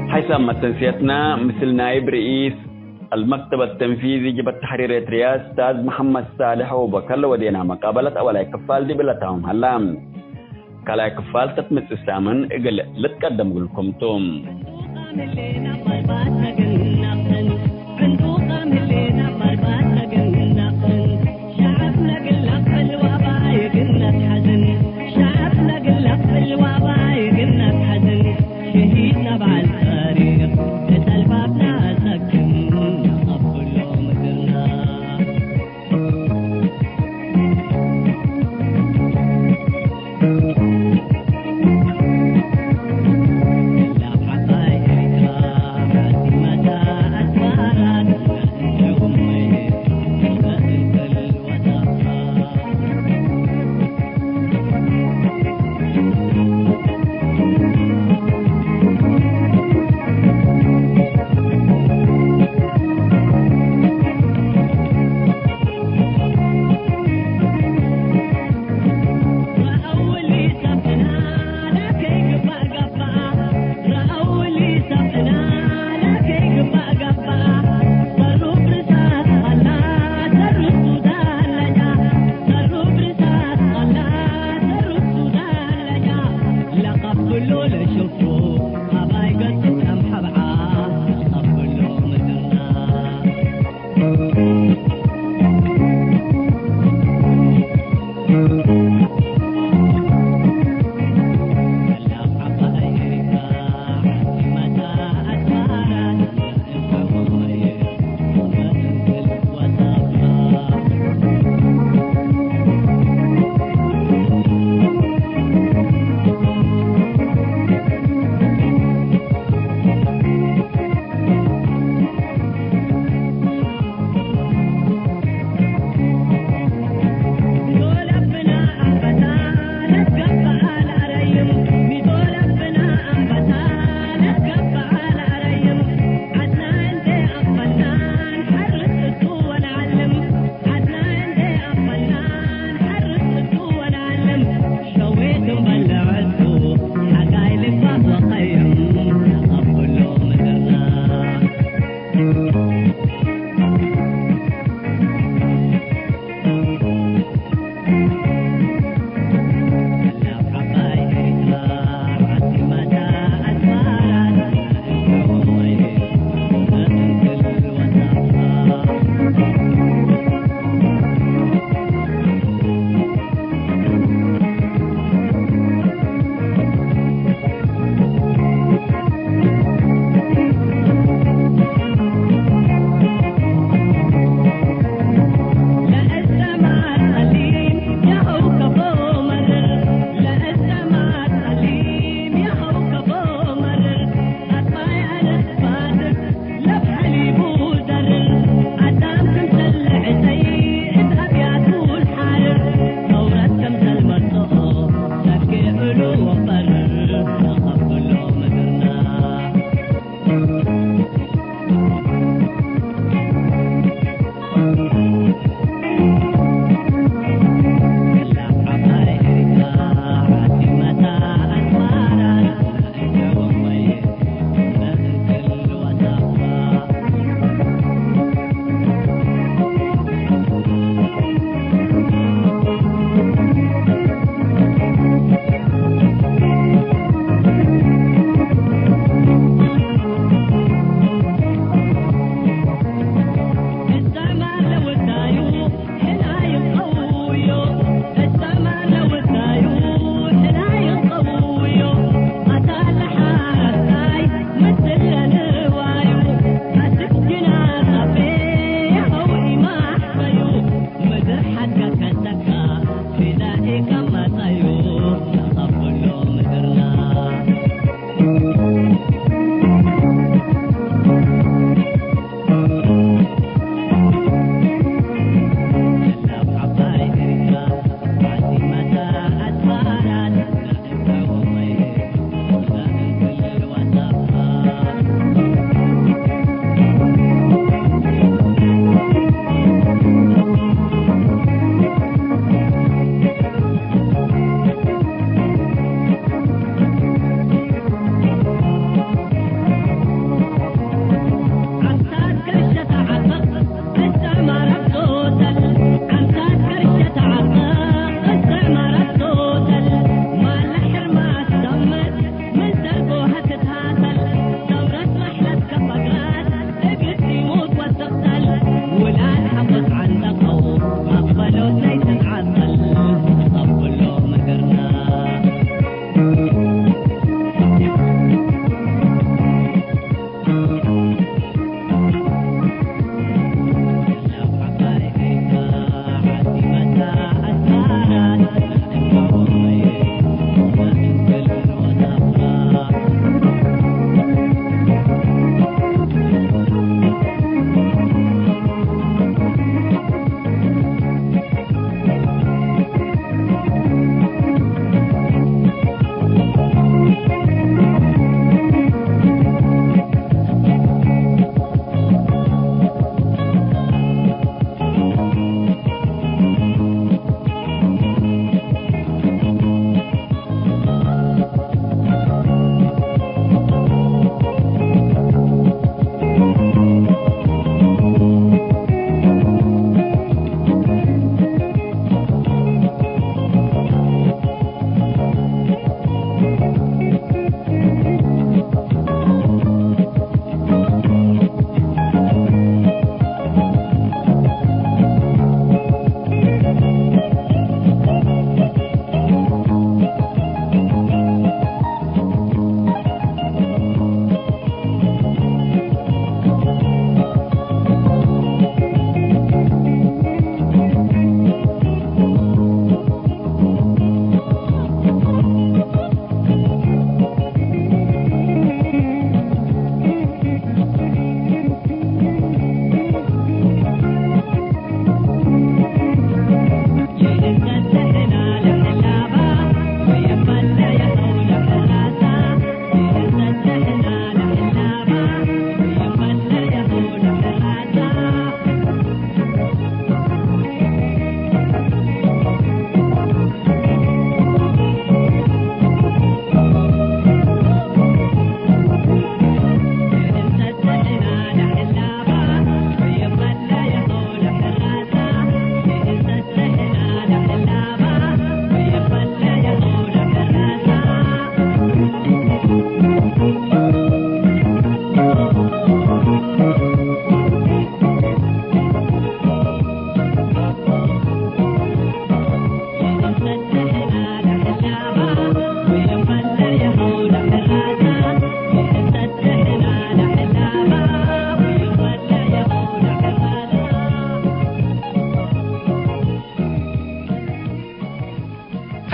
حسب تنسيتنا مثل نائب رئيس المكتب التنفيذي جبت تحرير رياض استاذ محمد صالح وبكر ودينا مقابلة أولا كفال دي بلتهم هلام كلا كفال تتمت السامن اقل لتقدم لكم توم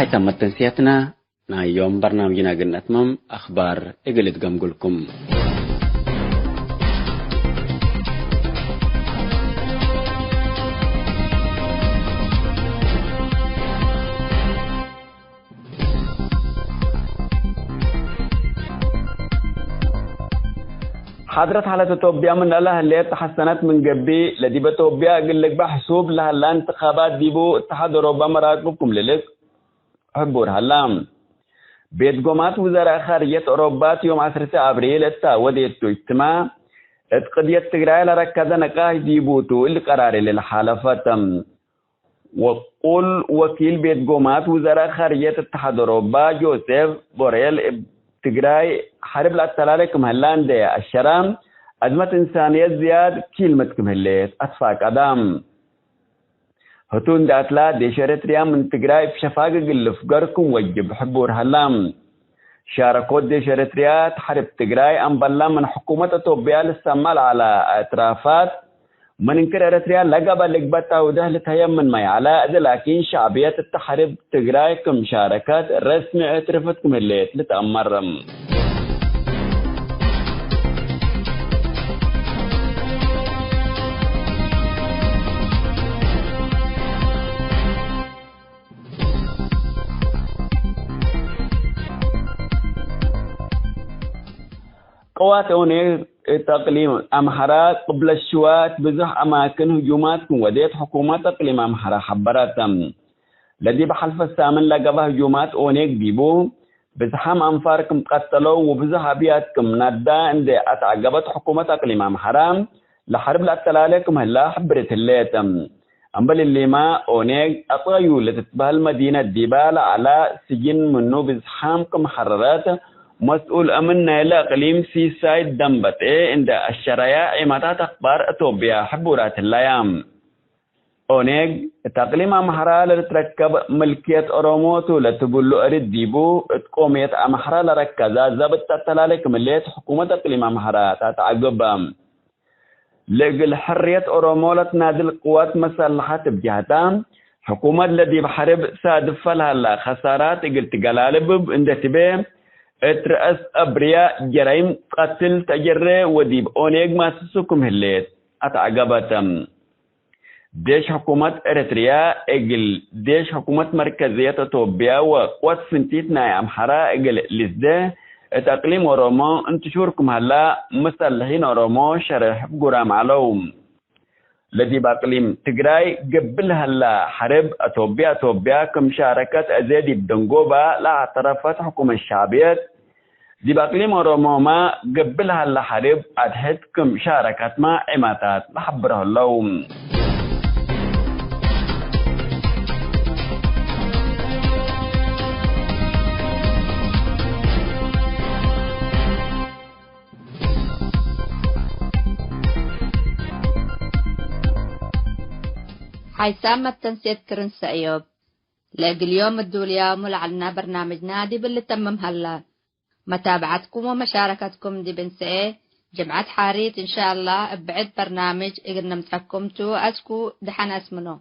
هاي تمت تنسيتنا يوم برنامجنا قلنا أتمم أخبار إقلت قمقلكم. حضرت حالة توبيا من الله اللي تحسنت من قبي لدي بتوبيا قل لك بحسوب لها الانتخابات ديبو اتحاد اوروبا مراتبكم للك حبور هلام بيت قومات وزراء خارجية اوروبا يوم 10 ابريل وديتو اجتماع قضية تقرأي لركز نقاش ديبوتو اللي قراري للحالفات وقول وكيل بيت قومات وزراء خارجية اتحاد اوروبا جوزيف بوريل تقرأي حرب الاتلالكم هلان دي الشرام أزمة إنسانية زياد كلمتكم هليت أتفاق أدام هتون داتلا دي شرطريا من تقرأي بشفاق قل فقركم وجب حبور هلام شاركوت دي شرطريا حرب تقرأي أنبلا من حكومة توبيا للسمال على اعترافات من انكر اريتريا لقب لقبتا ودهلة هيمن ما يعلى لكن شعبية التحرب تقرأي كمشاركات رسمي اعترفتكم الليت لتأمرم قوات أونير تقليم أمحرا قبل الشوات بزح أماكن هجوماتكم وديت حكومات تقليم أمحرا حبراتم لدي بحلف السامن لقبه هجومات أونيك ديبو بزحام أنفاركم قتلوا وبزح أبياتكم ندا عند أتعقبت حكومة تقليم أمحرا لحرب الاتلالكم هلا حبرت الليتم أمبل اللي ما أونيك أطايو لتتبه المدينة ديبال على سجن منو بزحامكم حررات مسؤول أمننا إلى قليم سي سايد دمبت عند الشرايع إماتات أخبار أتوبيا حبورات اللايام أونيق تقليم أمحرا لتركب ملكية أوروموتو لتبولو أريد ديبو تقومية أمحرا لركزا زبط تتلالك مليت حكومة تقليم أمحرا تتعقب لقل حرية أورومو تنادل قوات مسلحة بجهتان حكومة الذي بحرب سادف لها خسارات قلت قلالب عند تبيه اترأس أبرياء جرائم قتل تجري وديب أونيق ما سسوكم هليت أتعقبتم ديش حكومة إريتريا إقل ديش حكومة مركزية توبيا وقوات سنتيتنا أمحرا إقل لزده تقليم أورومو انتشوركم هلا مسلحين أورومو شرح بقرام علوم الذي بأقليم تقراي قبل هلا حرب أتوبيا كمشاركة أزيدي بدنقوبة لا اعترفت حكومة الشعبية دي بأقليم أورومو ما قبل هلا حرب أدهد كمشاركة ما عماتات لحبره اللوم حيسام التنسيق كرنس أيوب لاقي اليوم الدوليا ملعلنا برنامج نادي باللي تمم هلا متابعتكم ومشاركتكم دي بنسئة جمعة حاريت إن شاء الله بعد برنامج إقرنا متحكمتو أسكو دحنا اسمنو